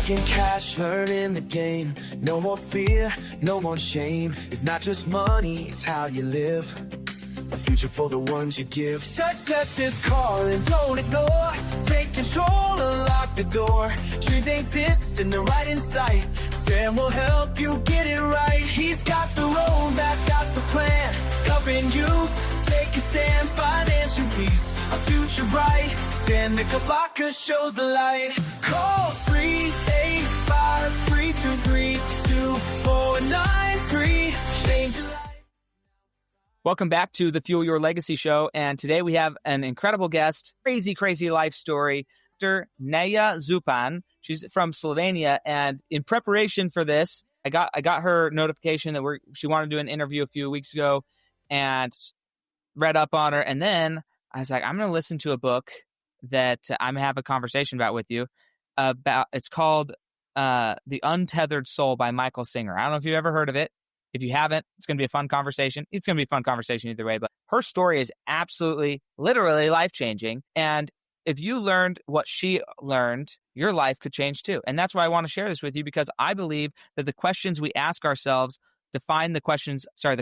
Stacking cash, learning the game. No more fear, no more shame. It's not just money, it's how you live. A future for the ones you give. Success is calling, don't ignore. Take control, unlock the door. Dreams ain't distant, they're right in sight. Sam will help you get it right. He's got the roadmap, got the plan. Helping you take a stand, financial peace, a future bright. San Nicolaca shows the light. Call 385-323-2493. Change your life. Welcome back to the Fuel Your Legacy show. And today we have an incredible guest, crazy life story, Dr. Neja Zupan. She's from Slovenia. And in preparation for this, I got her notification that she wanted to do an interview a few weeks ago and read up on her. And then I was like, I'm going to listen to a book that I'm going to have a conversation about with you. It's called The Untethered Soul by Michael Singer. I don't know if you've ever heard of it. If you haven't, it's going to be a fun conversation. It's going to be a fun conversation either way, but her story is absolutely, literally life-changing. And if you learned what she learned, your life could change too. And that's why I want to share this with you, because I believe that the questions we ask ourselves define the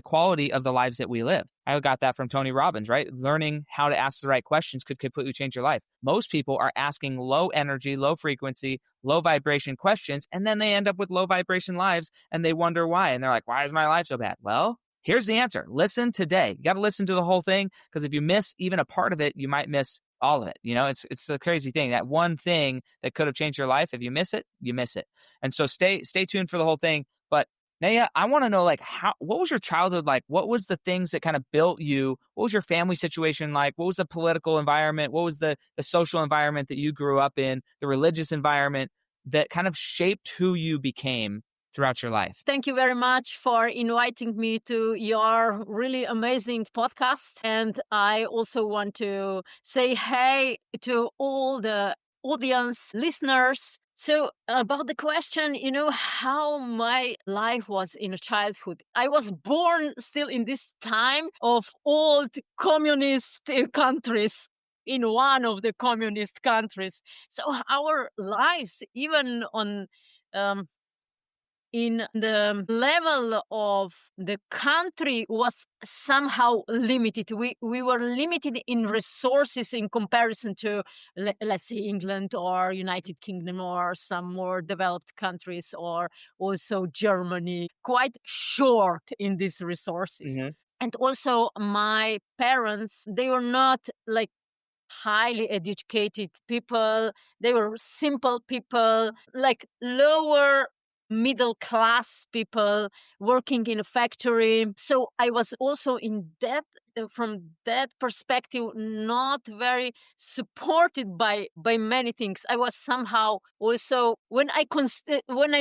quality of the lives that we live. I got that from Tony Robbins, right? Learning how to ask the right questions could completely change your life. Most people are asking low energy, low frequency, low vibration questions, and then they end up with low vibration lives and they wonder why. And they're like, why is my life so bad? Well, here's the answer. Listen today. You got to listen to the whole thing, because if you miss even a part of it, you might miss all of it. You know, it's a crazy thing. That one thing that could have changed your life, if you miss it, you miss it. And so stay tuned for the whole thing. But Neja, I want to know, like, what was your childhood like? What was the things that kind of built you? What was your family situation like? What was the political environment? What was the social environment that you grew up in, the religious environment that kind of shaped who you became throughout your life? Thank you very much for inviting me to your really amazing podcast. And I also want to say hey to all the audience listeners. So about the question, how my life was in childhood. I was born still in this time of old communist countries, in one of the communist countries. So our lives, even on in the level of the country, was somehow limited. We were limited in resources in comparison to, let's say, England or United Kingdom or some more developed countries, or also Germany, quite short in these resources. Mm-hmm. And also my parents, they were not like highly educated people. They were simple people, like lower middle class people working in a factory. So I was also in that, from that perspective, not very supported by many things. I was somehow also, when I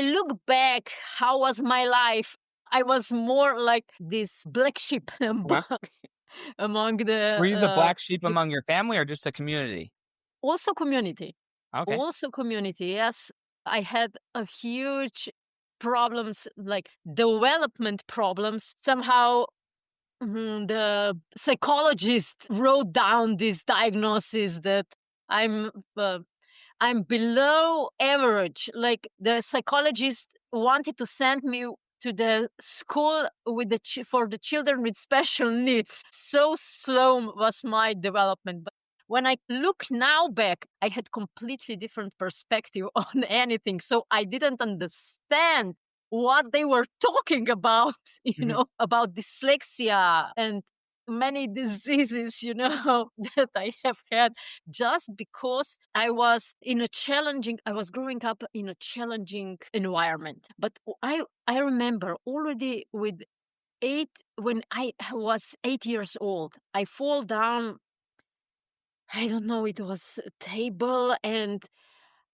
look back, how was my life? I was more like this black sheep among the. Were you the black sheep among your family, or just a community? Also community. Okay. Also community. Yes, I had a huge problems, like development problems. Somehow the psychologist wrote down this diagnosis that I'm below average. Like the psychologist wanted to send me to the school with for the children with special needs. So slow was my development. But when I look now back, I had completely different perspective on anything. So I didn't understand what they were talking about, about dyslexia and many diseases, that I have had, just because I was growing up in a challenging environment. But I remember already when I was 8 years old, I fall down. I don't know, it was a table, and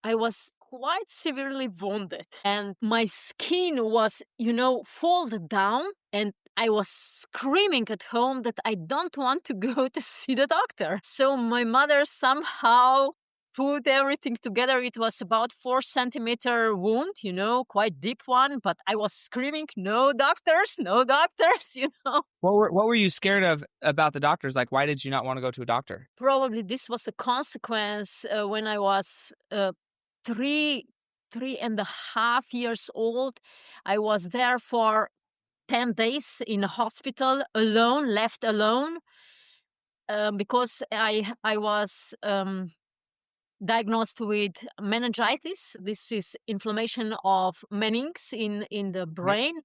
I was quite severely wounded, and my skin was, folded down, and I was screaming at home that I don't want to go to see the doctor. So my mother somehow put everything together. It was about 4-centimeter wound, quite deep one, but I was screaming, no doctors, no doctors, What were you scared of about the doctors? Like, why did you not want to go to a doctor? Probably this was a consequence when I was 3 3.5 years old. I was there for 10 days in a hospital alone, left alone, because I was diagnosed with meningitis. This is inflammation of meninges in the Yep. brain,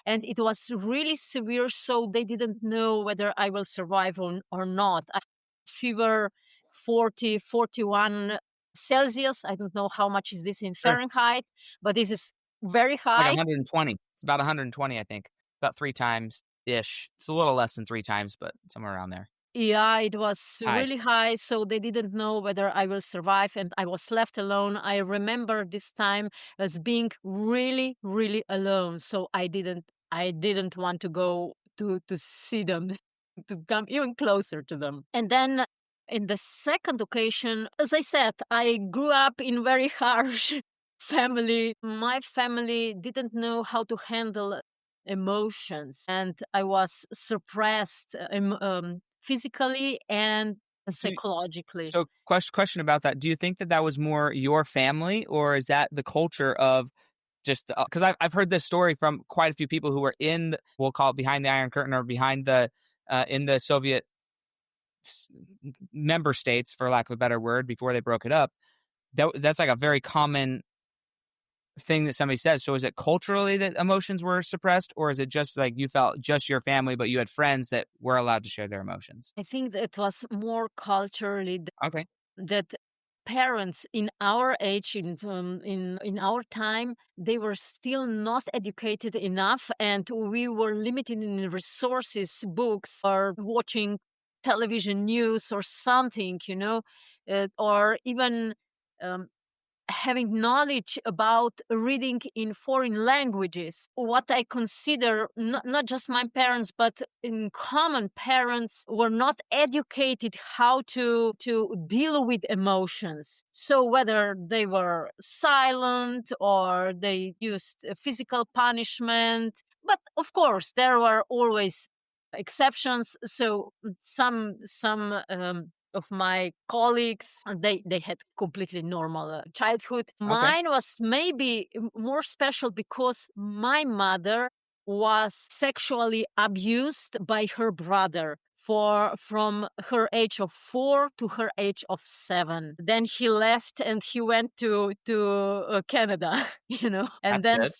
and it was really severe. So they didn't know whether I will survive or not. I fever 40, 41 Celsius. I don't know how much is this in Sure. Fahrenheit, but this is very Like high. 120. It's about 120, I think. About 3 times ish. It's a little less than 3 times, but somewhere around there. Yeah, it was High. really high, so they didn't know whether I will survive, and I was left alone. I remember this time as being really, really alone. So I didn't want to go to see them, to come even closer to them. And then in the second occasion, as I said, I grew up in very harsh family. My family didn't know how to handle emotions, and I was suppressed physically and Do psychologically. So, question about that. Do you think that that was more your family, or is that the culture of just because I've heard this story from quite a few people who were in we'll call it behind the Iron Curtain or behind the in the Soviet s- member states, for lack of a better word, before they broke it up. That's like a very common thing that somebody says. So, is it culturally that emotions were suppressed, or is it just like you felt just your family, but you had friends that were allowed to share their emotions? I think that it was more culturally Okay, that parents in our age, in our time, they were still not educated enough, and we were limited in resources, books, or watching television news or something, or even um, having knowledge about reading in foreign languages. What I consider not just my parents, but in common, parents were not educated how to deal with emotions. So whether they were silent or they used physical punishment, but of course there were always exceptions. So some of my colleagues, they had completely normal childhood. okay, Mine was maybe more special because my mother was sexually abused by her brother from her age of 4 to her age of 7. Then he left and he went to Canada, and that's then good.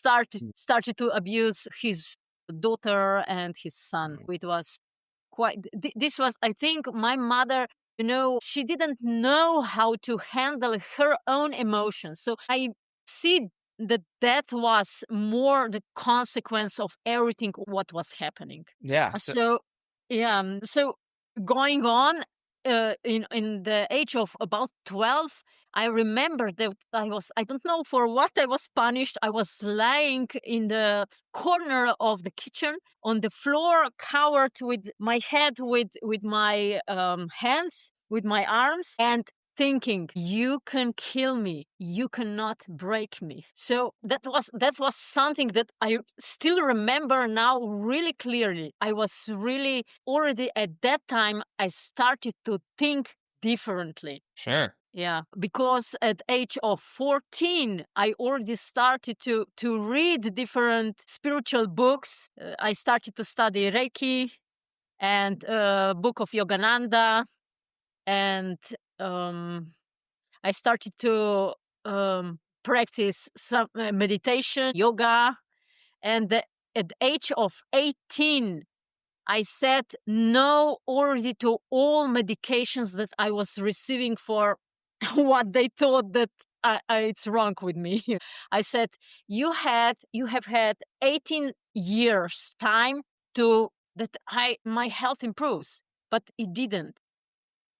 started to abuse his daughter and his son. Mm. It was quite this was, I think, my mother, she didn't know how to handle her own emotions. So I see that that was more the consequence of everything what was happening. Yeah. So, So yeah, so going on, in the age of about 12, I remember that I don't know for what I was punished. I was lying in the corner of the kitchen on the floor, covered with my head with my hands, with my arms, and thinking, you can kill me, you cannot break me. So that was something that I still remember now really clearly. I was really already at that time, I started to think differently. sure. Yeah, because at age of 14, I already started to read different spiritual books. I started to study Reiki and Book of Yogananda, and um, I started to practice some meditation, yoga, and at the age of 18, I said no already to all medications that I was receiving for what they thought that it's wrong with me. I said, you have had 18 years time to that my health improves, but it didn't.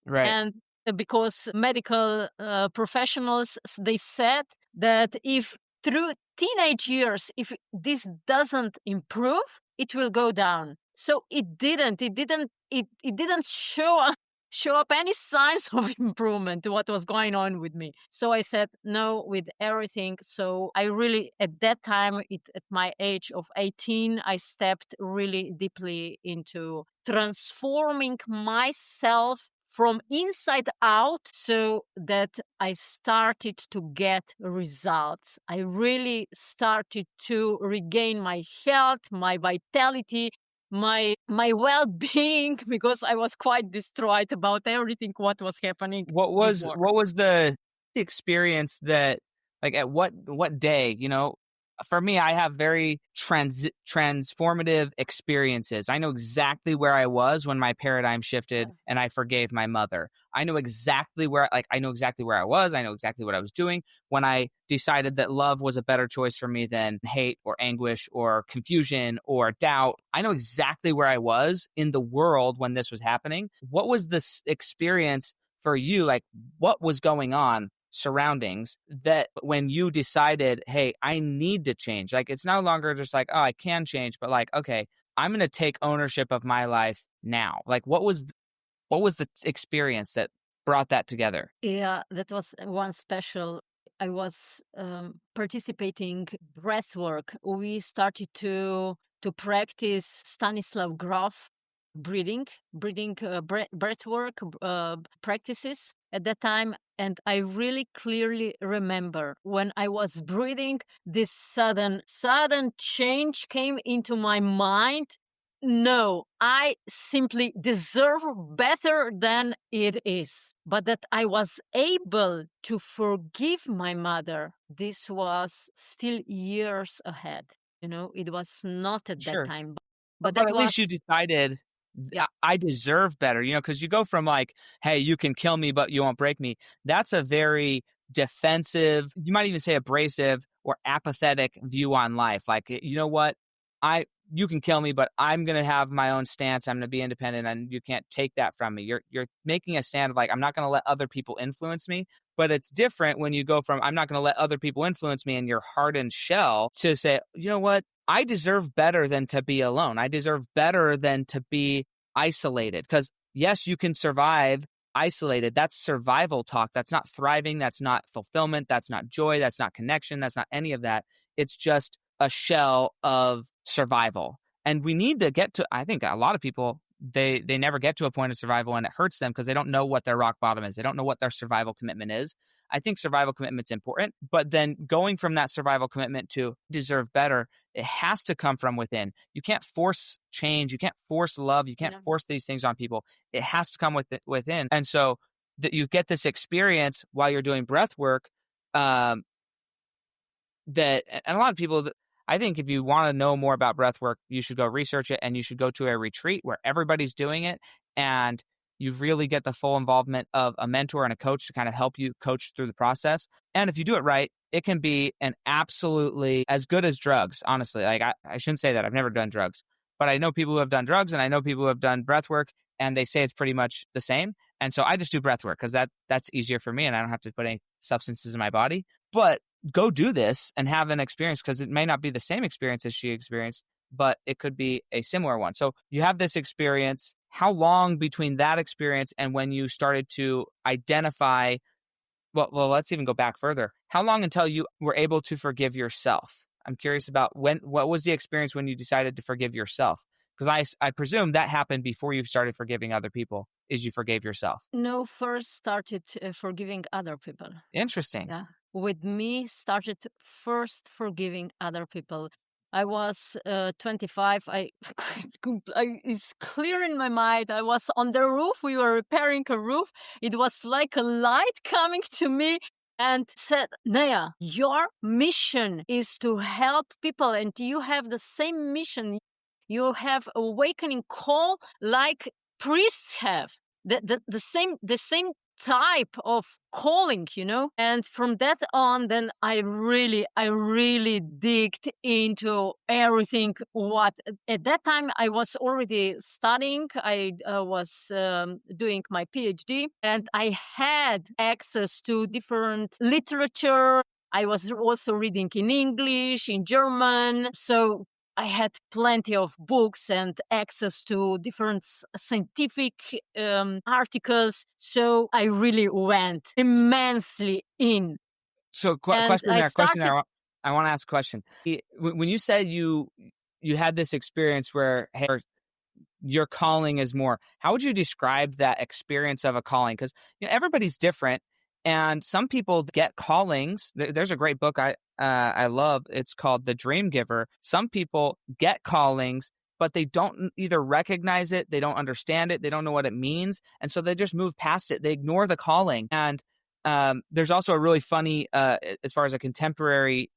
Right. And because medical professionals, they said that if through teenage years, if this doesn't improve, it will go down. So it didn't show up any signs of improvement to what was going on with me. So I said no with everything. So I really, at that time, at my age of 18, I stepped really deeply into transforming myself from inside out, so that I started to get results. I really started to regain my health, my vitality, my well-being, because I was quite destroyed about everything what was happening before. What was the experience that, like, at what day, for me, I have very transformative experiences. I know exactly where I was when my paradigm shifted and I forgave my mother. I know exactly where I know exactly where I was. I know exactly what I was doing when I decided that love was a better choice for me than hate or anguish or confusion or doubt. I know exactly where I was in the world when this was happening. What was this experience for you? Like, what was going on surroundings that when you decided, hey, I need to change? Like, it's no longer just like, oh, I can change, but like, okay, I'm going to take ownership of my life now. Like, what was the experience that brought that together? Yeah, that was one special. I was participating breath work. We started to practice Stanislav Grof breathing breath work practices at that time. And I really clearly remember when I was breathing, this sudden change came into my mind. No, I simply deserve better than it is. But that I was able to forgive my mother, this was still years ahead. It was not at that Sure. time. But But that at least you was, decided, yeah. I deserve better, because you go from like, hey, you can kill me, but you won't break me. That's a very defensive, you might even say abrasive or apathetic view on life. Like, you know what? You can kill me, but I'm going to have my own stance. I'm going to be independent, and you can't take that from me. You're making a stand of like, I'm not going to let other people influence me. But it's different when you go from, I'm not going to let other people influence me in your hardened shell, to say, you know what? I deserve better than to be alone. I deserve better than to be isolated. Because yes, you can survive isolated. That's survival talk. That's not thriving. That's not fulfillment. That's not joy. That's not connection. That's not any of that. It's just a shell of survival. And we need to get to, I think a lot of people, they never get to a point of survival, and it hurts them because they don't know what their rock bottom is. They don't know what their survival commitment is. I think survival commitment's important, but then going from that survival commitment to deserve better, it has to come from within. You can't force change. You can't force love. You can't force these things on people. It has to come within. And so that you get this experience while you're doing breath work, and a lot of people, I think if you want to know more about breath work, you should go research it, and you should go to a retreat where everybody's doing it, and you really get the full involvement of a mentor and a coach to kind of help you coach through the process. And if you do it right, it can be an absolutely as good as drugs, honestly. Like, I shouldn't say that. I've never done drugs, but I know people who have done drugs, and I know people who have done breath work, and they say it's pretty much the same. And so I just do breath work because that's easier for me, and I don't have to put any substances in my body. But go do this and have an experience, because it may not be the same experience as she experienced, but it could be a similar one. So you have this experience. How long between that experience and when you started to identify, well, let's even go back further. How long until you were able to forgive yourself? I'm curious about what was the experience when you decided to forgive yourself? Because I presume that happened before you started forgiving other people, is you forgave yourself. No, first started forgiving other people. Interesting. Yeah. With me, started first forgiving other people. I was 25. It's clear in my mind. I was on the roof. We were repairing a roof. It was like a light coming to me and said, Neja, your mission is to help people, and you have the same mission. You have awakening call like priests have. The same type of calling, and from that on, then I really digged into everything. What at that time I was already studying. I was doing my PhD, and I had access to different literature. I was also reading in English, in German, so I had plenty of books and access to different scientific articles. So I really went immensely in. So And I question started. there. I want to ask a question. When you said you had this experience where, hey, your calling is more. How would you describe that experience of a calling? Because everybody's different, and some people get callings. There's a great book I love. It's called The Dream Giver. Some people get callings, but they don't either recognize it, they don't understand it, they don't know what it means, and so they just move past it. They ignore the calling. And there's also a really funny, as far as a contemporary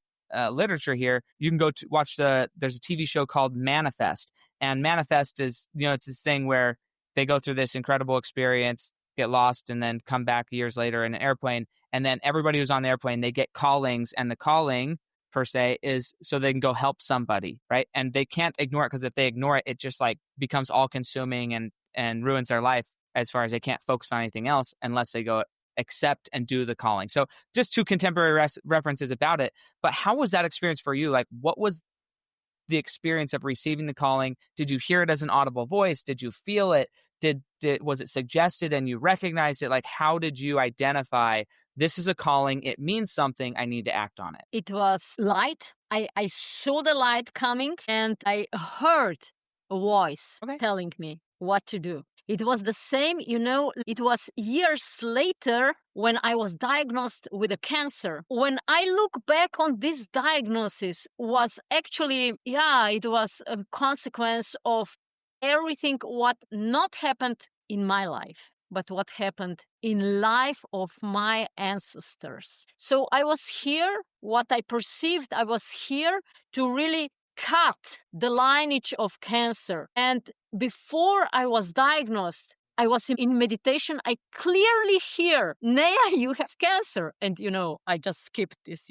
literature here, you can go to watch there's a TV show called Manifest. And Manifest is, it's this thing where they go through this incredible experience, get lost, and then come back years later in an airplane. And then everybody who's on the airplane, they get callings, and the calling per se is so they can go help somebody, right? And they can't ignore it, because if they ignore it, it just like becomes all consuming and ruins their life, as far as they can't focus on anything else unless they go accept and do the calling. So just two contemporary references about it. But how was that experience for you? Like, what was the experience of receiving the calling? Did you hear it as an audible voice? Did you feel it? Was it suggested and you recognized it? Like, how did you identify this is a calling? It means something. I need to act on it. It was light. I saw the light coming, and I heard a voice telling me what to do. It was the same, it was years later when I was diagnosed with a cancer. When I look back on this diagnosis, was actually, it was a consequence of everything what not happened in my life, but what happened in life of my ancestors. So I was here, what I perceived, I was here to really cut the lineage of cancer. And before I was diagnosed, I was in meditation. I clearly hear, Neja, you have cancer. And, I just skipped this,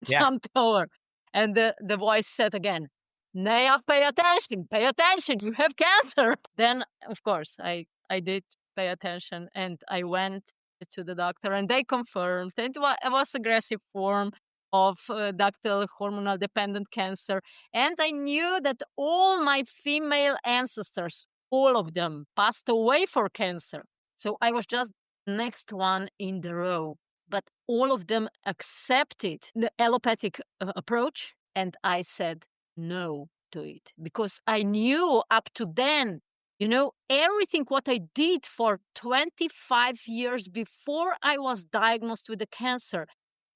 jumped over. And the voice said again, Neja, pay attention, you have cancer. Then, of course, I did pay attention, and I went to the doctor, and they confirmed it was aggressive form of ductal hormonal dependent cancer. And I knew that all my female ancestors, all of them, passed away for cancer. So I was just the next one in the row. But all of them accepted the allopathic approach, and I said no to it, because I knew up to then, everything what I did for 25 years before I was diagnosed with the cancer,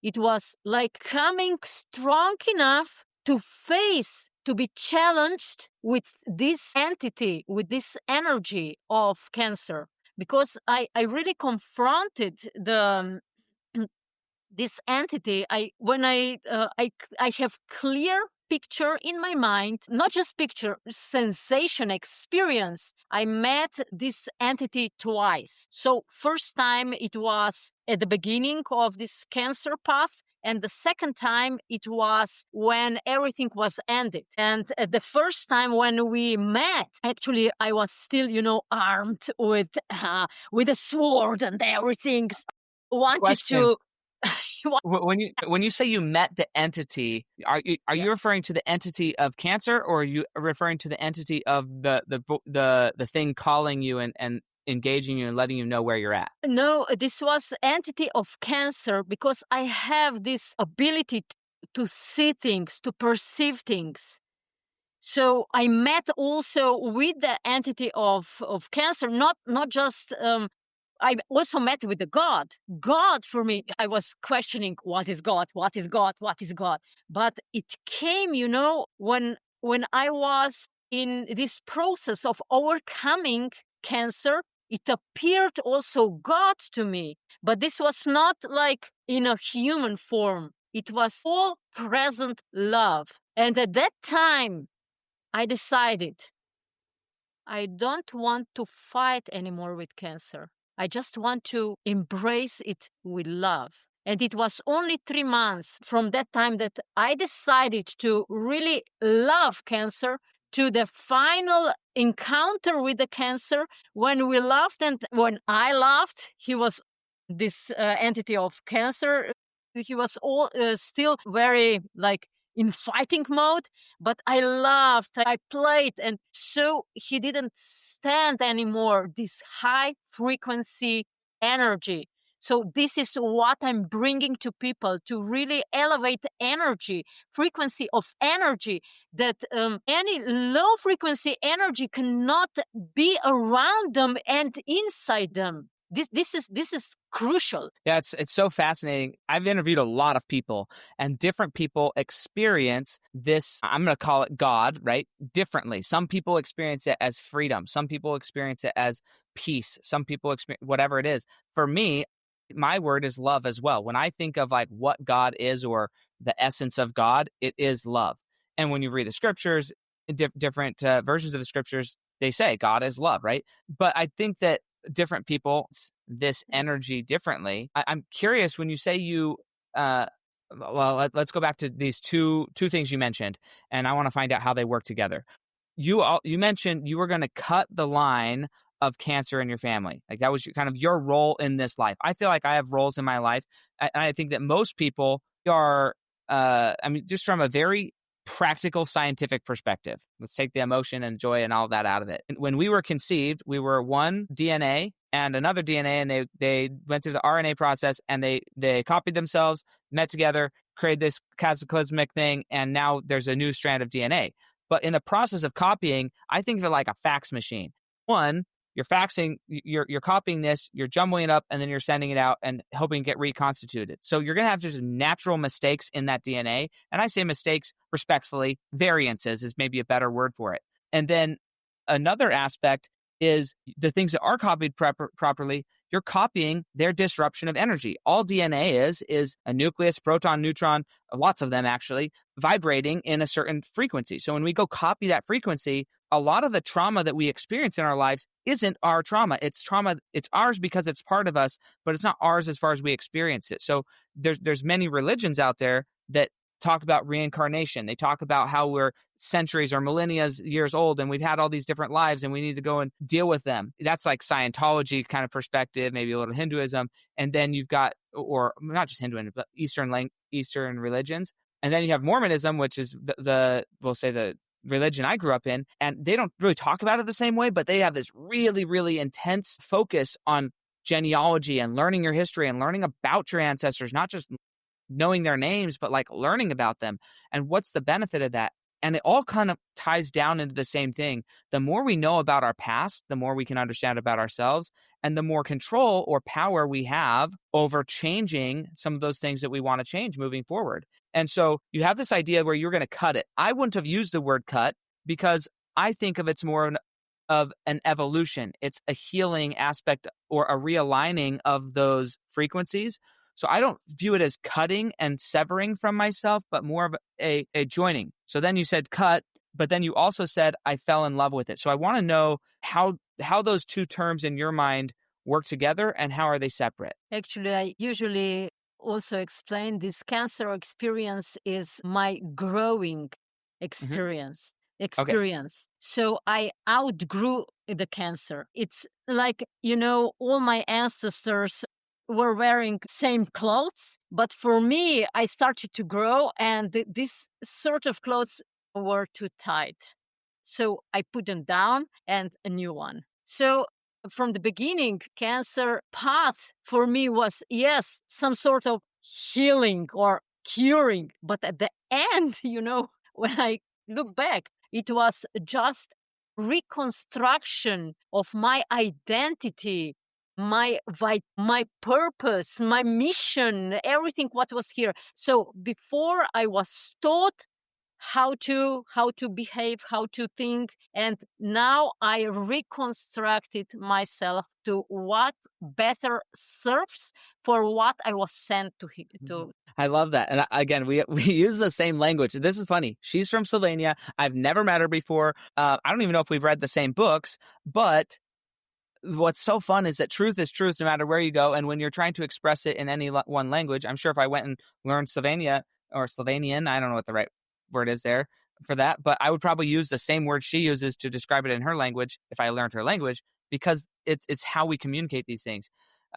it was like coming strong enough to face, to be challenged with this entity, with this energy of cancer, because I really confronted this entity. I have clear picture in my mind, not just picture, sensation, experience. I met this entity twice. So first time it was at the beginning of this cancer path, and the second time it was when everything was ended. And the first time when we met, actually I was still, armed with a sword and everything. Wanted Question. to When you say you met the entity, are you referring to the entity of cancer, or are you referring to the entity of the thing calling you and engaging you and letting you know where you're at? No, this was entity of cancer, because I have this ability to see things, to perceive things. So I met also with the entity of cancer, not just I also met with the God. God, for me, I was questioning, what is God? What is God? What is God? But it came, when I was in this process of overcoming cancer, it appeared also God to me. But this was not like in a human form. It was all present love. And at that time, I decided I don't want to fight anymore with cancer. I just want to embrace it with love. And it was only 3 months from that time that I decided to really love cancer, to the final encounter with the cancer, when we laughed, and when I laughed, he was this entity of cancer. He was all still very like in fighting mode, but I laughed, I played, and so he didn't stand anymore this high frequency energy. So this is what I'm bringing to people, to really elevate energy, frequency of energy, that any low frequency energy cannot be around them and inside them. This is crucial. Yeah, it's so fascinating. I've interviewed a lot of people, and different people experience this, I'm going to call it God, right? Differently. Some people experience it as freedom. Some people experience it as peace. Some people experience whatever it is. For me, my word is love as well. When I think of like what God is or the essence of God, it is love. And when you read the scriptures, different versions of the scriptures, they say God is love, right? But I think that different people this energy differently. I'm curious when you say you let's go back to these two things you mentioned, and I want to find out how they work together. You mentioned you were going to cut the line of cancer in your family. Like that was kind of your role in this life. I feel like I have roles in my life, and I think that most people are just from a very practical scientific perspective. Let's take the emotion and joy and all that out of it. When we were conceived, we were one DNA and another DNA, and they went through the RNA process, and they copied themselves, met together, created this cataclysmic thing, and now there's a new strand of DNA. But in the process of copying, I think of it like a fax machine. One, you're faxing, you're copying this, you're jumbling it up, and then you're sending it out and hoping to get reconstituted. So you're going to have just natural mistakes in that DNA. And I say mistakes respectfully, variances is maybe a better word for it. And then another aspect is the things that are copied properly, you're copying their disruption of energy. All DNA is a nucleus, proton, neutron, lots of them actually, vibrating in a certain frequency. So when we go copy that frequency, a lot of the trauma that we experience in our lives isn't our trauma. It's trauma. It's ours because it's part of us, but it's not ours as far as we experience it. So there's many religions out there that talk about reincarnation. They talk about how we're centuries or millennia years old and we've had all these different lives and we need to go and deal with them. That's like Scientology kind of perspective, maybe a little Hinduism. And then you've got, or not just Hinduism, but Eastern religions. And then you have Mormonism, which is we'll say the religion I grew up in, and they don't really talk about it the same way, but they have this really, really intense focus on genealogy and learning your history and learning about your ancestors, not just knowing their names, but like learning about them. And what's the benefit of that? And it all kind of ties down into the same thing. The more we know about our past, the more we can understand about ourselves, and the more control or power we have over changing some of those things that we want to change moving forward. And so you have this idea where you're going to cut it. I wouldn't have used the word cut because I think of it's more of an evolution. It's a healing aspect or a realigning of those frequencies. So I don't view it as cutting and severing from myself, but more of a joining. So then you said cut, but then you also said I fell in love with it. So I want to know how those two terms in your mind work together and how are they separate? Actually, I usually also explain this cancer experience is my growing experience. Okay. So I outgrew the cancer. It's like, all my ancestors were wearing same clothes, but for me, I started to grow and this sort of clothes were too tight. So I put them down and a new one. So from the beginning, cancer path for me was, yes, some sort of healing or curing. But at the end, when I look back, it was just reconstruction of my identity, my purpose, my mission, everything what was here. So before I was taught how to behave, how to think, and now I reconstructed myself to what better serves for what I was sent to. I love that. And again, we use the same language. This is funny. She's from Slovenia. I've never met her before. I don't even know if we've read the same books, but what's so fun is that truth is truth no matter where you go. And when you're trying to express it in any one language, I'm sure if I went and learned Slovenian, I don't know what the right word is there for that, but I would probably use the same word she uses to describe it in her language if I learned her language, because it's how we communicate these things.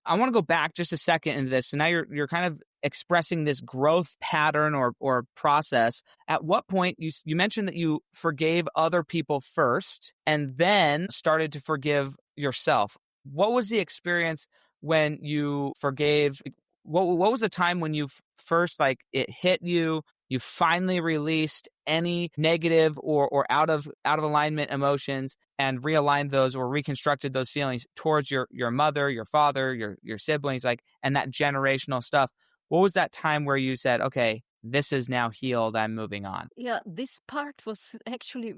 I want to go back just a second into this. So now you're kind of expressing this growth pattern or process. At what point you mentioned that you forgave other people first and then started to forgive yourself. What was the experience when you forgave? What was the time when you first, like, it hit you, you finally released any negative or out of alignment emotions and realigned those or reconstructed those feelings towards your mother, your father, your siblings, like, and that generational stuff? What was that time where you said, okay, this is now healed, I'm moving on? Yeah, this part was actually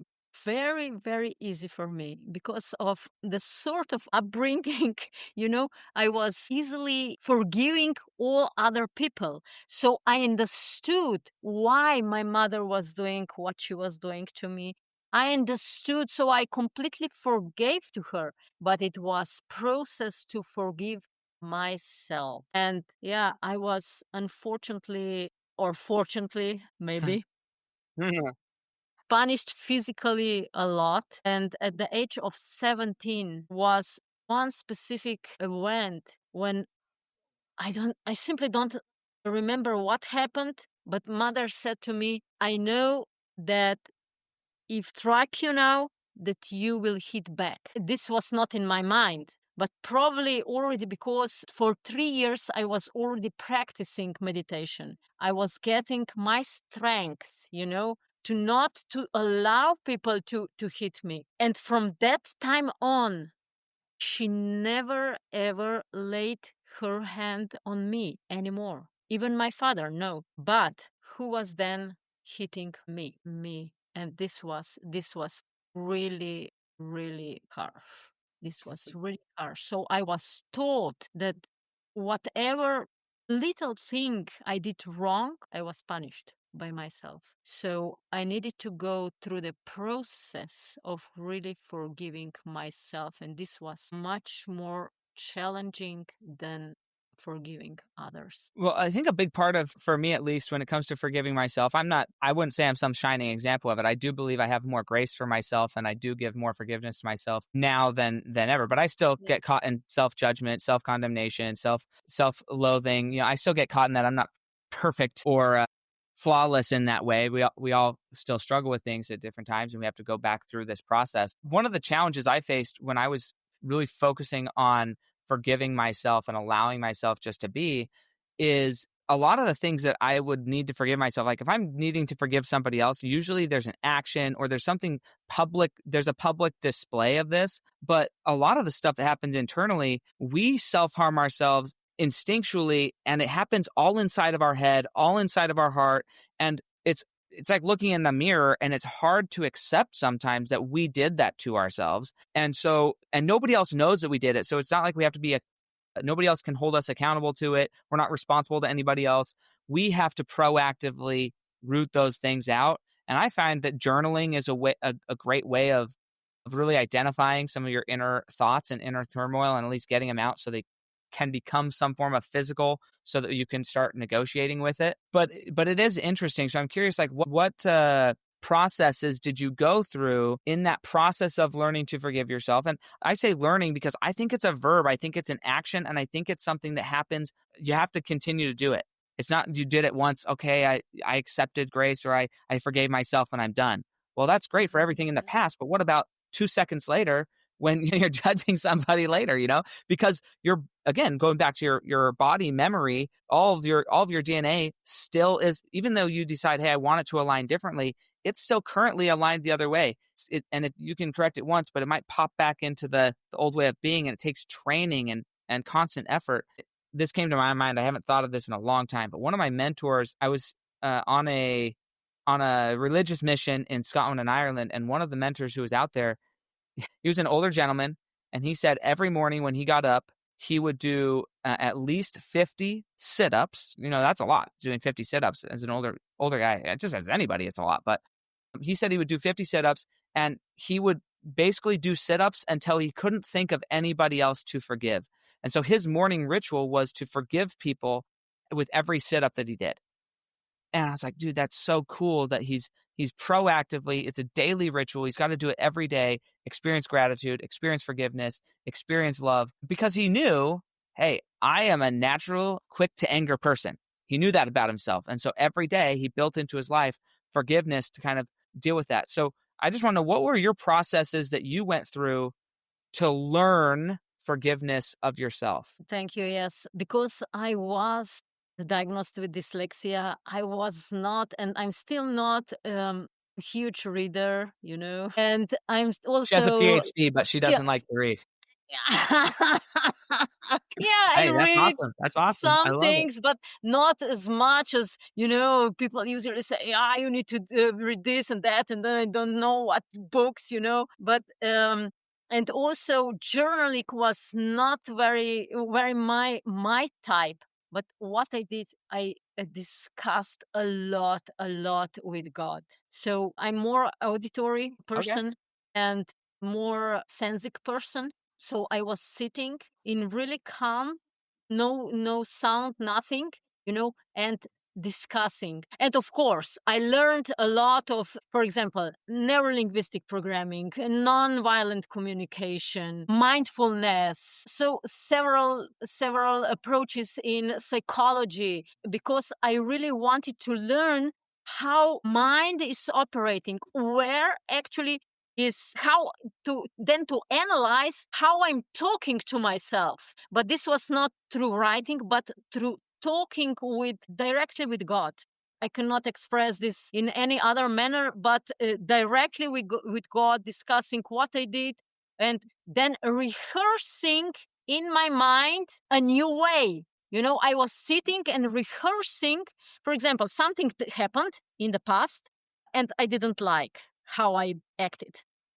very, very easy for me because of the sort of upbringing. You know, I was easily forgiving all other people. So I understood why my mother was doing what she was doing to me. I understood, so I completely forgave to her, but it was process to forgive myself. And yeah, I was unfortunately or fortunately, maybe, Mhm. punished physically a lot. And at the age of 17 was one specific event when I simply don't remember what happened, but mother said to me, I know that if strike you now, that you will hit back. This was not in my mind, but probably already because for 3 years I was already practicing meditation. I was getting my strength, to not to allow people to hit me. And from that time on, she never ever laid her hand on me anymore. Even my father, no. But who was then hitting me? Me. And this was really, really harsh. This was really harsh. So I was taught that whatever little thing I did wrong, I was punished by myself. So I needed to go through the process of really forgiving myself. And this was much more challenging than forgiving others. Well, I think a big part of, for me at least, when it comes to forgiving myself, I wouldn't say I'm some shining example of it. I do believe I have more grace for myself and I do give more forgiveness to myself now than ever. But I still Yeah. get caught in self-judgment, self-condemnation, self-loathing. I still get caught in that. I'm not perfect or flawless in that way. We all still struggle with things at different times and we have to go back through this process. One of the challenges I faced when I was really focusing on forgiving myself and allowing myself just to be is a lot of the things that I would need to forgive myself. Like if I'm needing to forgive somebody else, usually there's an action or there's something public, there's a public display of this. But a lot of the stuff that happens internally, we self-harm ourselves instinctually, and it happens all inside of our head, all inside of our heart. And it's like looking in the mirror, and it's hard to accept sometimes that we did that to ourselves. And nobody else knows that we did it. So it's not like we have to be nobody else can hold us accountable to it. We're not responsible to anybody else. We have to proactively root those things out. And I find that journaling is a great way of really identifying some of your inner thoughts and inner turmoil and at least getting them out so they can become some form of physical so that you can start negotiating with it. But it is interesting. So I'm curious, like what processes did you go through in that process of learning to forgive yourself? And I say learning because I think it's a verb. I think it's an action. And I think it's something that happens. You have to continue to do it. It's not you did it once. Okay, I accepted grace or I forgave myself and I'm done. Well, that's great for everything in the past. But what about 2 seconds later when you're judging somebody later, because you're, again, going back to your body memory, all of your DNA still is, even though you decide, hey, I want it to align differently, it's still currently aligned the other way. You can correct it once, but it might pop back into the old way of being, and it takes training and constant effort. This came to my mind. I haven't thought of this in a long time, but one of my mentors, I was on a religious mission in Scotland and Ireland, and one of the mentors who was out there, he was an older gentleman, and he said every morning when he got up, he would do at least 50 sit-ups. That's a lot, doing 50 sit-ups as an older guy. Just as anybody, it's a lot. But he said he would do 50 sit-ups, and he would basically do sit-ups until he couldn't think of anybody else to forgive. And so his morning ritual was to forgive people with every sit-up that he did. And I was like, dude, that's so cool that he's proactively, it's a daily ritual. He's got to do it every day, experience gratitude, experience forgiveness, experience love, because he knew, hey, I am a natural, quick to anger person. He knew that about himself. And so every day he built into his life forgiveness to kind of deal with that. So I just want to know, what were your processes that you went through to learn forgiveness of yourself? Thank you. Yes, because I was diagnosed with dyslexia. I was not, and I'm still not a huge reader, and She has a also, PhD, but she yeah. doesn't like to read. Yeah, I Hey, that's read awesome. That's awesome. I some love it. things, but not as much as, people usually say, yeah, you need to read this and that, and then I don't know what books, but and also journaling was not very my type. But what I did, I discussed a lot with God. So I'm more auditory Okay. person and more sensitive person. So I was sitting in really calm, no sound, nothing, and discussing. And of course, I learned a lot of, for example, neurolinguistic programming, non-violent communication, mindfulness. So several approaches in psychology, because I really wanted to learn how mind is operating, where actually is how to analyze how I'm talking to myself. But this was not through writing, but through talking directly with God. I cannot express this in any other manner, but directly with God, discussing what I did, and then rehearsing in my mind a new way. I was sitting and rehearsing. For example, something happened in the past, and I didn't like how I acted,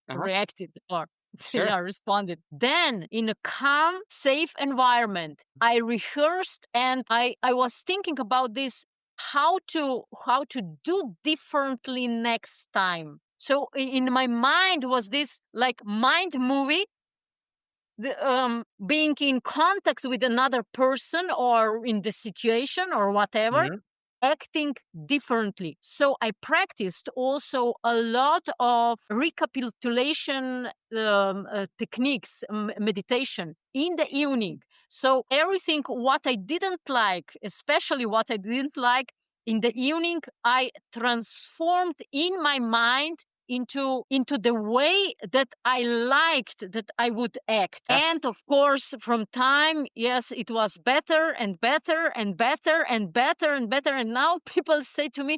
Uh-huh. reacted, or Sure. responded. Then, in a calm, safe environment, I rehearsed, and I was thinking about this, how to do differently next time. So in my mind was this like mind movie, being in contact with another person or in the situation or whatever, Mhm. acting differently. So I practiced also a lot of recapitulation techniques, meditation in the evening. So everything what I didn't like, especially what I didn't like in the evening, I transformed in my mind into the way that I liked that I would act. Yeah. And of course, from time, yes, it was better and better and better and better and better. And now people say to me,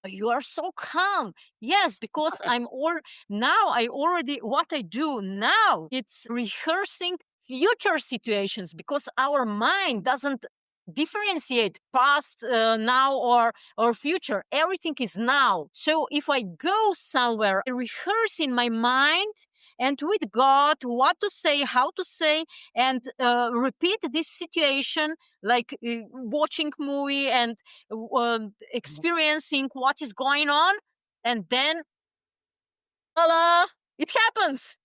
you are so calm. Yes, because I already, what I do now, it's rehearsing future situations, because our mind doesn't differentiate past, now, or future. Everything is now. So if I go somewhere, I rehearse in my mind and with God what to say, how to say, and repeat this situation, like watching movie and experiencing what is going on, and then voila, it happens.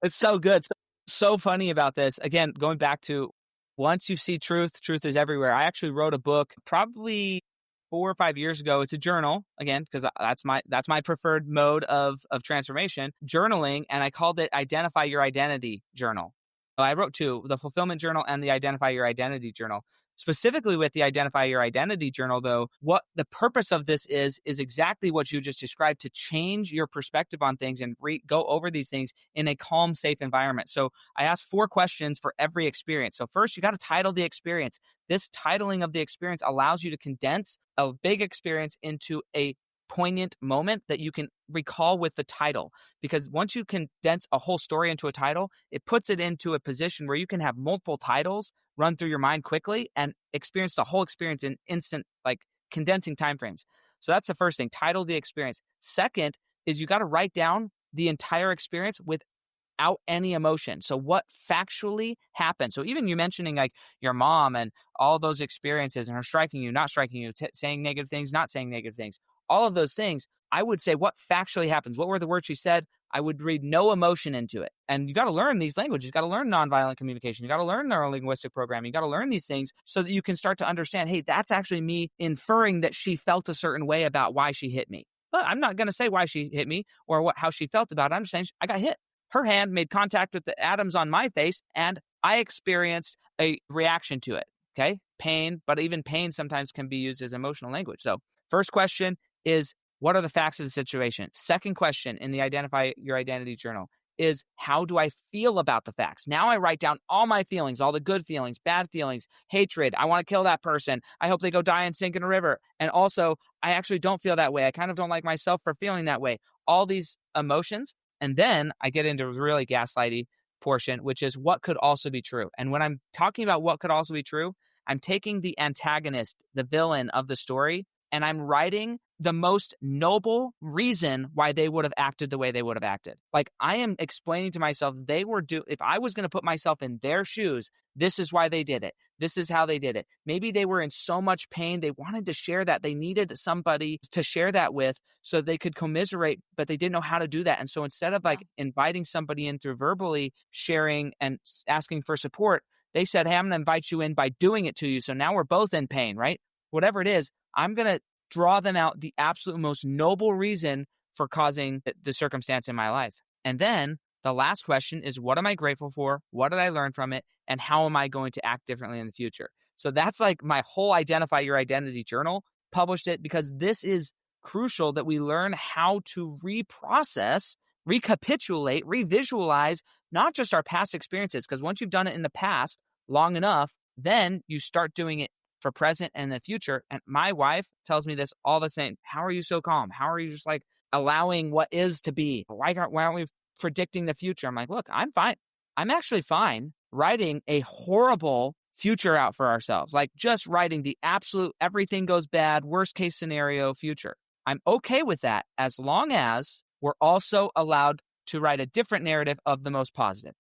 It's so good. So funny about this. Again, going back to once you see truth, truth is everywhere. I actually wrote a book probably 4 or 5 years ago. It's a journal, again, because that's my preferred mode of transformation, journaling, and I called it Identify Your Identity Journal. Well, I wrote two, the Fulfillment Journal and the Identify Your Identity Journal. Specifically with the Identify Your Identity Journal, though, what the purpose of this is exactly what you just described, to change your perspective on things and go over these things in a calm, safe environment. So I asked 4 questions for every experience. So first, you got to title the experience. This titling of the experience allows you to condense a big experience into a poignant moment that you can recall with the title. Because once you condense a whole story into a title, it puts it into a position where you can have multiple titles run through your mind quickly and experience the whole experience in instant, like condensing timeframes. So that's the first thing, title the experience. Second is you got to write down the entire experience without any emotion. So what factually happened? So even you mentioning like your mom and all those experiences and her striking you, not striking you, saying negative things, not saying negative things, all of those things, I would say what factually happens. What were the words she said? I would read no emotion into it. And you got to learn these languages. You got to learn nonviolent communication. You got to learn neurolinguistic programming. You got to learn these things so that you can start to understand, hey, that's actually me inferring that she felt a certain way about why she hit me. But I'm not going to say why she hit me or how she felt about it. I'm just saying I got hit. Her hand made contact with the atoms on my face, and I experienced a reaction to it. Okay? Pain, but even pain sometimes can be used as emotional language. So first question is, what are the facts of the situation? Second question in the Identify Your Identity Journal is how do I feel about the facts? Now I write down all my feelings, all the good feelings, bad feelings, hatred. I want to kill that person. I hope they go die and sink in a river. And also, I actually don't feel that way. I kind of don't like myself for feeling that way. All these emotions. And then I get into the really gaslighty portion, which is what could also be true. And when I'm talking about what could also be true, I'm taking the antagonist, the villain of the story, and I'm writing the most noble reason why they would have acted the way they would have acted. Like I am explaining to myself, if I was going to put myself in their shoes, this is why they did it. This is how they did it. Maybe they were in so much pain. They wanted to share that. They needed somebody to share that with so they could commiserate, but they didn't know how to do that. And so instead of like inviting somebody in through verbally sharing and asking for support, they said, hey, I'm going to invite you in by doing it to you. So now we're both in pain, right? Whatever it is, I'm going to draw them out the absolute most noble reason for causing the circumstance in my life. And then the last question is, what am I grateful for? What did I learn from it? And how am I going to act differently in the future? So that's like my whole Identify Your Identity journal. Published it because this is crucial that we learn how to reprocess, recapitulate, revisualize, not just our past experiences. Because once you've done it in the past long enough, then you start doing it for present and the future. And my wife tells me this all the same. How are you so calm? How are you just like allowing what is to be? Why aren't we predicting the future? I'm like, look, I'm fine. I'm actually fine writing a horrible future out for ourselves. Like just writing the absolute everything goes bad, worst case scenario future. I'm okay with that as long as we're also allowed to write a different narrative of the most positive.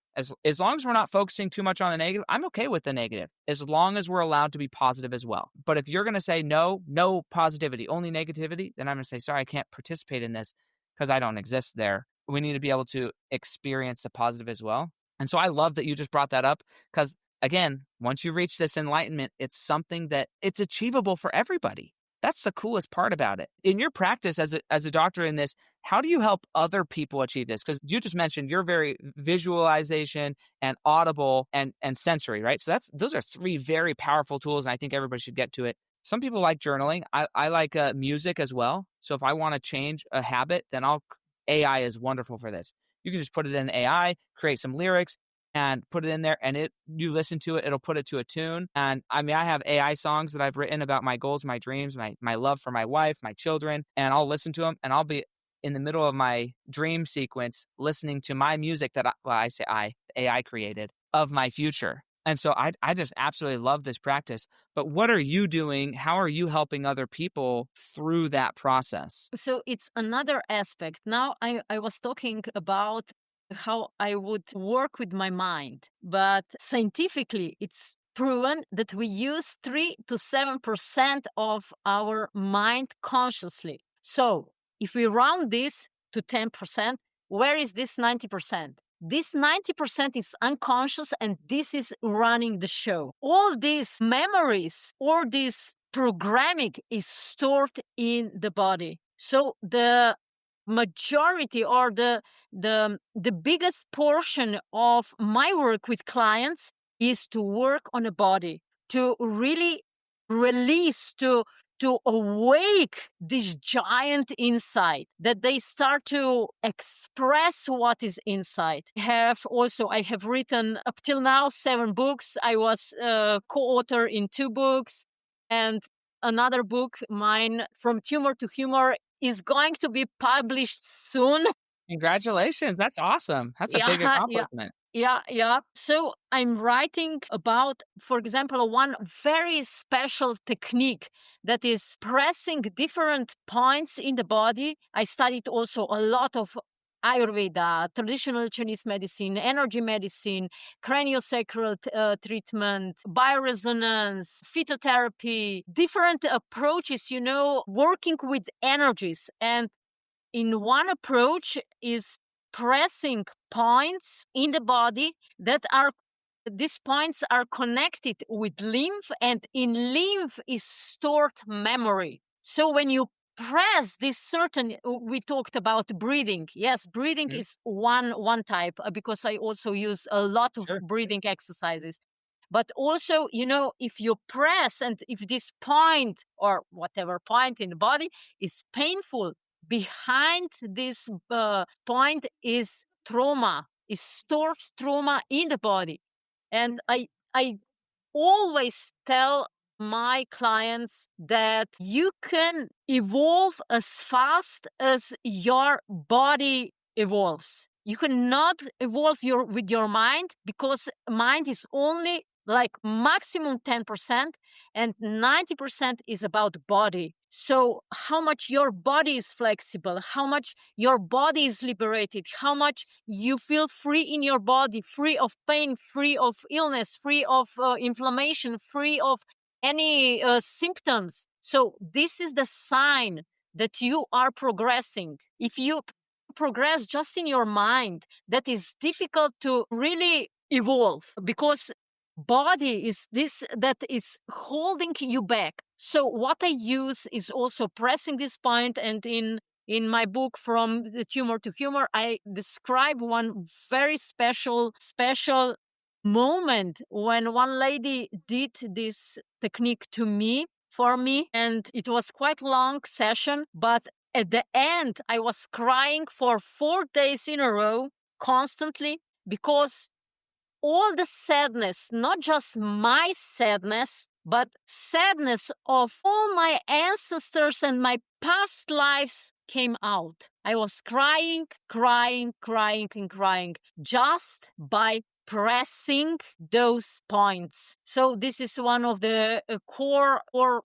As long as we're not focusing too much on the negative, I'm okay with the negative, as long as we're allowed to be positive as well. But if you're going to say no positivity, only negativity, then I'm going to say, sorry, I can't participate in this because I don't exist there. We need to be able to experience the positive as well. And so I love that you just brought that up because, again, once you reach this enlightenment, it's something that it's achievable for everybody. That's the coolest part about it. In your practice as a doctor in this, how do you help other people achieve this? Because you just mentioned you're very visualization and audible and sensory, right? So those are three very powerful tools, and I think everybody should get to it. Some people like journaling. I like music as well. So if I want to change a habit, then AI is wonderful for this. You can just put it in AI, create some lyrics, and put it in there, and you listen to it, it'll put it to a tune. And I mean, I have AI songs that I've written about my goals, my dreams, my love for my wife, my children, and I'll listen to them, and I'll be in the middle of my dream sequence listening to my music that the AI created of my future. And so I just absolutely love this practice. But what are you doing? How are you helping other people through that process? So it's another aspect. Now I was talking about how I would work with my mind, but scientifically it's proven that we use 3 to 7% of our mind consciously. So if we round this to 10%, where is this 90%? This 90% is unconscious, and this is running the show. All these memories or this programming is stored in the body. So the majority or the biggest portion of my work with clients is to work on a body, to really release, to awake this giant inside, that they start to express what is inside. I have written up till now 7 books. I was co-author in 2 books, and another book, mine, From Tumor to Humor, is going to be published soon. Congratulations. That's awesome. That's a big accomplishment. Yeah. So I'm writing about, for example, one very special technique that is pressing different points in the body. I studied also a lot of Ayurveda, traditional Chinese medicine, energy medicine, craniosacral treatment, bioresonance, phytotherapy, different approaches, working with energies. And in one approach is pressing points in the body these points are connected with lymph, and in lymph is stored memory. So when you press this we talked about breathing. Yes, breathing is one type, because I also use a lot of breathing exercises. But also, if you press, and if this point or whatever point in the body is painful, behind this point is trauma. It stores trauma in the body. And I always tell my clients that you can evolve as fast as your body evolves. You cannot evolve with your mind, because mind is only like maximum 10% and 90% is about body. So how much your body is flexible, how much your body is liberated, how much you feel free in your body, free of pain, free of illness, free of inflammation, free of any symptoms. So this is the sign that you are progressing. If you progress just in your mind, that is difficult to really evolve, because body is this that is holding you back. So what I use is also pressing this point, and in my book From the Tumor to Humor, I describe one very special moment when one lady did this technique to me, for me, and it was quite long session, but at the end I was crying for 4 days in a row constantly, because all the sadness, not just my sadness, but sadness of all my ancestors and my past lives came out. I was crying, crying, crying, and crying just by pressing those points. So this is one of the core or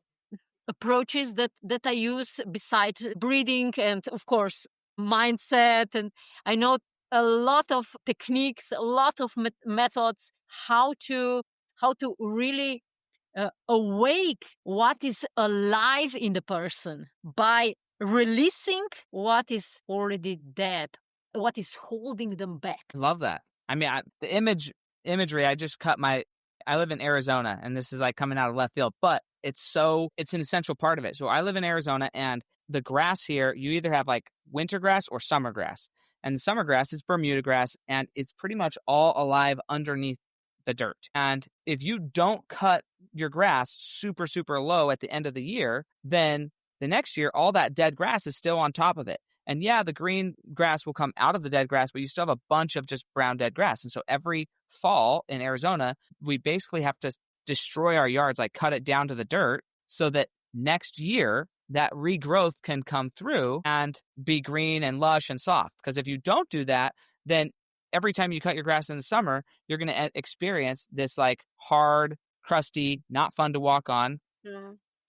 approaches that I use, besides breathing and of course mindset. And I know a lot of techniques, a lot of methods, how to really awake what is alive in the person by releasing what is already dead, what is holding them back. I love that. I mean, the imagery, I live in Arizona, and this is like coming out of left field, but it's an essential part of it. So I live in Arizona, and the grass here, you either have like winter grass or summer grass. And the summer grass is Bermuda grass, and it's pretty much all alive underneath the dirt. And if you don't cut your grass super, super low at the end of the year, then the next year, all that dead grass is still on top of it. And yeah, the green grass will come out of the dead grass, but you still have a bunch of just brown dead grass. And so every fall in Arizona, we basically have to destroy our yards, like cut it down to the dirt, so that next year that regrowth can come through and be green and lush and soft. Because if you don't do that, then every time you cut your grass in the summer, you're going to experience this like hard, crusty, not fun to walk on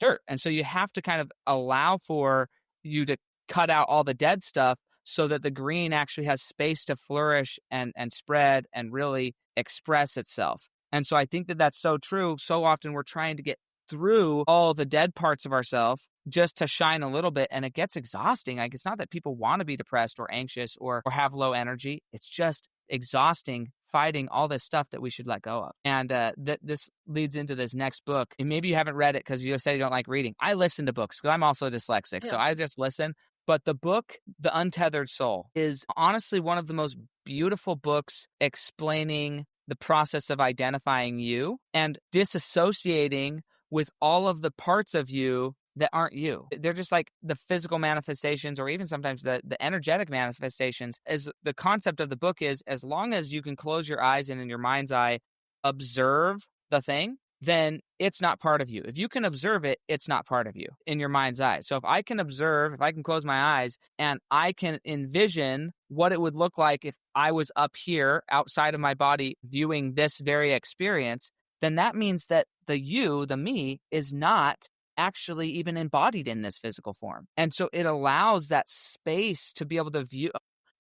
dirt. And so you have to kind of allow for you to cut out all the dead stuff so that the green actually has space to flourish and spread and really express itself. And so I think that that's so true. So often we're trying to get through all the dead parts of ourselves just to shine a little bit, and it gets exhausting. Like, it's not that people want to be depressed or anxious or have low energy. It's just exhausting fighting all this stuff that we should let go of. And this leads into this next book. And maybe you haven't read it because you said you don't like reading. I listen to books because I'm also dyslexic. Yeah. So I just listen. But the book, The Untethered Soul, is honestly one of the most beautiful books explaining the process of identifying you and disassociating with all of the parts of you that aren't you. They're just like the physical manifestations, or even sometimes the energetic manifestations. As the concept of the book is, as long as you can close your eyes and in your mind's eye observe the thing, then it's not part of you. If you can observe it, it's not part of you in your mind's eye. So if I can observe, if I can close my eyes and I can envision what it would look like if I was up here outside of my body viewing this very experience, then that means that the you, the me, is not actually even embodied in this physical form. And so it allows that space to be able to view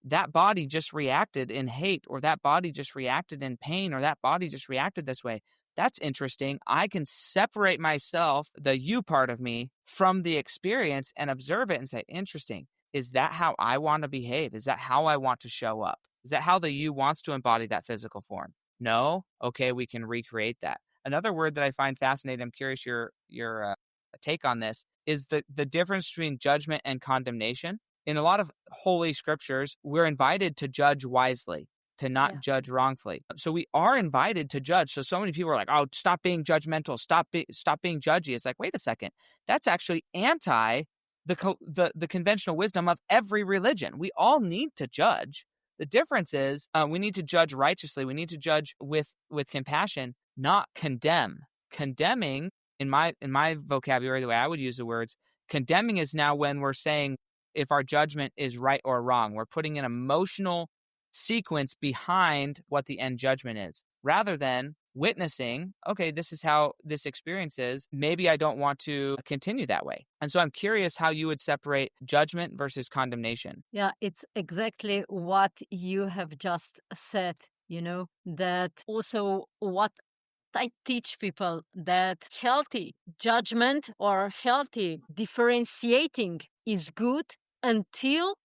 that body just reacted in hate, or that body just reacted in pain, or that body just reacted this way. That's interesting. I can separate myself, the you part of me, from the experience and observe it and say, interesting. Is that how I want to behave? Is that how I want to show up? Is that how the you wants to embody that physical form? No? Okay, we can recreate that. Another word that I find fascinating, I'm curious your take on this, is the difference between judgment and condemnation. In a lot of holy scriptures, we're invited to judge wisely, to not judge wrongfully. So we are invited to judge. So many people are like, oh, stop being judgmental, stop being judgy. It's like, wait a second. That's actually anti the conventional wisdom of every religion. We all need to judge, The difference is we need to judge righteously. We need to judge with compassion, not condemn. Condemning, in my vocabulary, the way I would use the words, condemning is now when we're saying if our judgment is right or wrong. We're putting an emotional sequence behind what the end judgment is, rather than witnessing, okay, this is how this experience is. Maybe I don't want to continue that way. And so I'm curious how you would separate judgment versus condemnation. Yeah, it's exactly what you have just said, that also what I teach people, that healthy judgment or healthy differentiating is good until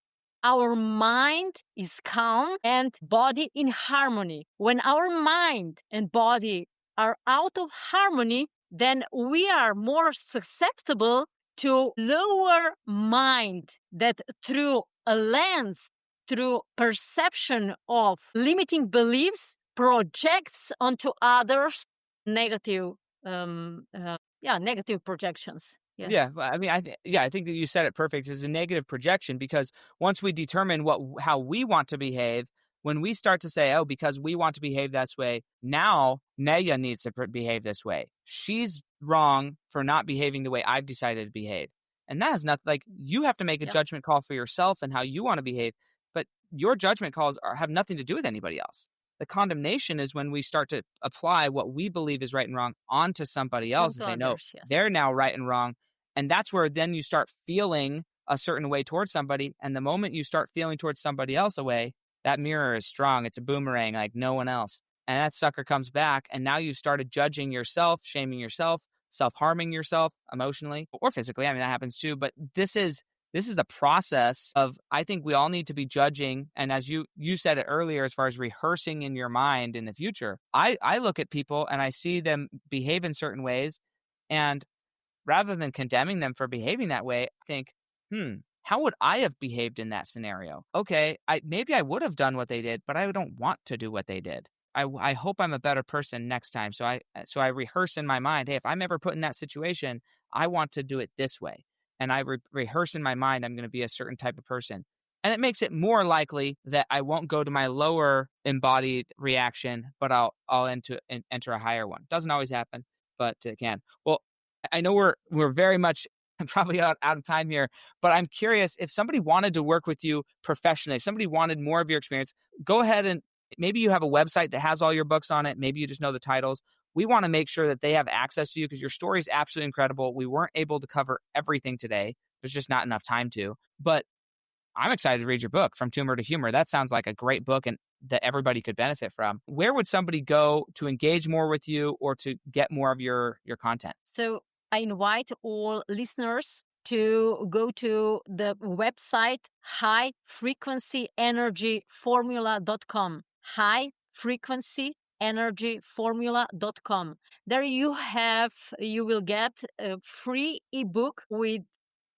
our mind is calm and body in harmony. When our mind and body are out of harmony, then we are more susceptible to lower mind that through a lens, through perception of limiting beliefs, projects onto others negative negative projections. Yes. Yeah, I mean, I think that you said it perfect. It's a negative projection because once we determine how we want to behave, when we start to say, "Oh, because we want to behave this way," now Neja needs to behave this way. She's wrong for not behaving the way I've decided to behave, and that has nothing. Like you have to make a judgment call for yourself and how you want to behave, but your judgment calls have nothing to do with anybody else. The condemnation is when we start to apply what we believe is right and wrong onto somebody else and say, "No, they're now right and wrong." And that's where then you start feeling a certain way towards somebody. And the moment you start feeling towards somebody else a way, that mirror is strong. It's a boomerang like no one else. And that sucker comes back. And now you started judging yourself, shaming yourself, self-harming yourself emotionally or physically. I mean, that happens too. But this is a process of, I think we all need to be judging. And as you said it earlier, as far as rehearsing in your mind in the future, I look at people and I see them behave in certain ways. And rather than condemning them for behaving that way, I think, how would I have behaved in that scenario? Okay, maybe I would have done what they did, but I don't want to do what they did. I hope I'm a better person next time. So I rehearse in my mind, hey, if I'm ever put in that situation, I want to do it this way. And I rehearse in my mind, I'm going to be a certain type of person. And it makes it more likely that I won't go to my lower embodied reaction, but I'll enter a higher one. Doesn't always happen, but it can. Well, I know we're very much probably out of time here, but I'm curious if somebody wanted to work with you professionally, if somebody wanted more of your experience, go ahead and maybe you have a website that has all your books on it. Maybe you just know the titles. We want to make sure that they have access to you because your story is absolutely incredible. We weren't able to cover everything today. There's just not enough time to, but I'm excited to read your book, From Tumor to Humor. That sounds like a great book and that everybody could benefit from. Where would somebody go to engage more with you or to get more of your content? So I invite all listeners to go to the website highfrequencyenergyformula.com. Highfrequencyenergyformula.com. There you will get a free ebook with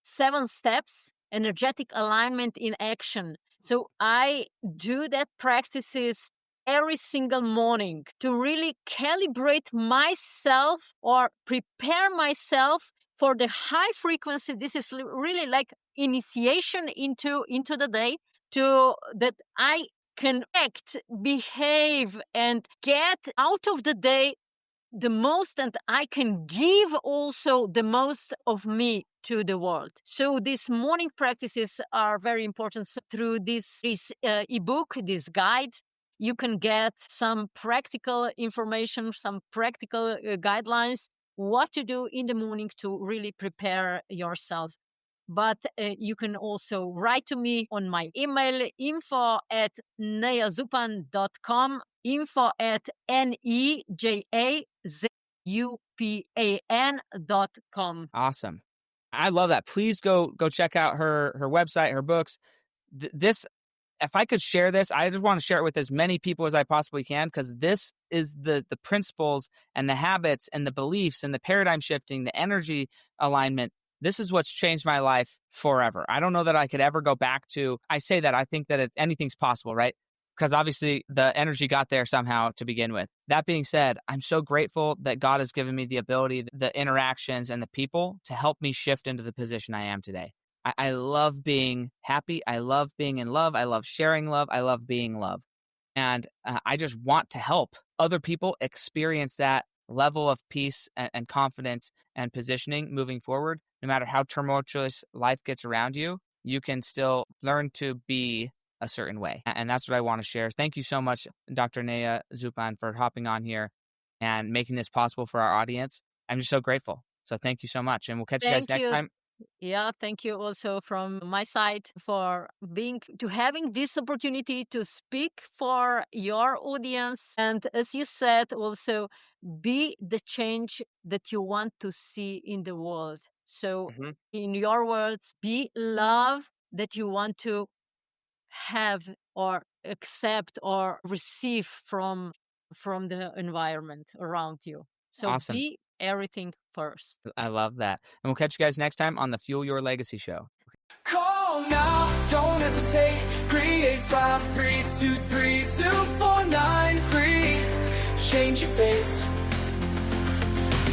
7 steps, energetic alignment in action. So I do that practices every single morning to really calibrate myself or prepare myself for the high frequency. This is really like initiation into the day, to that I can act, behave, and get out of the day the most, and I can give also the most of me to the world. So these morning practices are very important. So through this ebook, this guide, you can get some practical information, some practical guidelines, what to do in the morning to really prepare yourself. But you can also write to me on my email, info@nejazupan.com, info@nejazupan.com. Awesome. I love that. Please go check out her website, her books. This, if I could share this, I just want to share it with as many people as I possibly can, because this is the principles and the habits and the beliefs and the paradigm shifting, the energy alignment. This is what's changed my life forever. I don't know that I could ever go back to. I say that I think that anything's possible, right? Because obviously the energy got there somehow to begin with. That being said, I'm so grateful that God has given me the ability, the interactions and the people to help me shift into the position I am today. I love being happy. I love being in love. I love sharing love. I love being love. And I just want to help other people experience that level of peace and confidence and positioning moving forward. No matter how tumultuous life gets around you, you can still learn to be a certain way. And that's what I want to share. Thank you so much, Dr. Neja Zupan, for hopping on here and making this possible for our audience. I'm just so grateful. So thank you so much. And we'll catch you guys Thank next you. time. Yeah, thank you also from my side for having this opportunity to speak for your audience. And as you said, also be the change that you want to see in the world. So, Mhm. in your words, be love that you want to have or accept or receive from the environment around you. So Awesome. be everything first. I love that. And we'll catch you guys next time on the Fuel Your Legacy show. Call now, don't hesitate. 385-323-2493. Change your fate.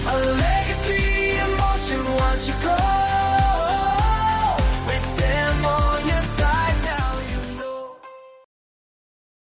A legacy in motion once you grow.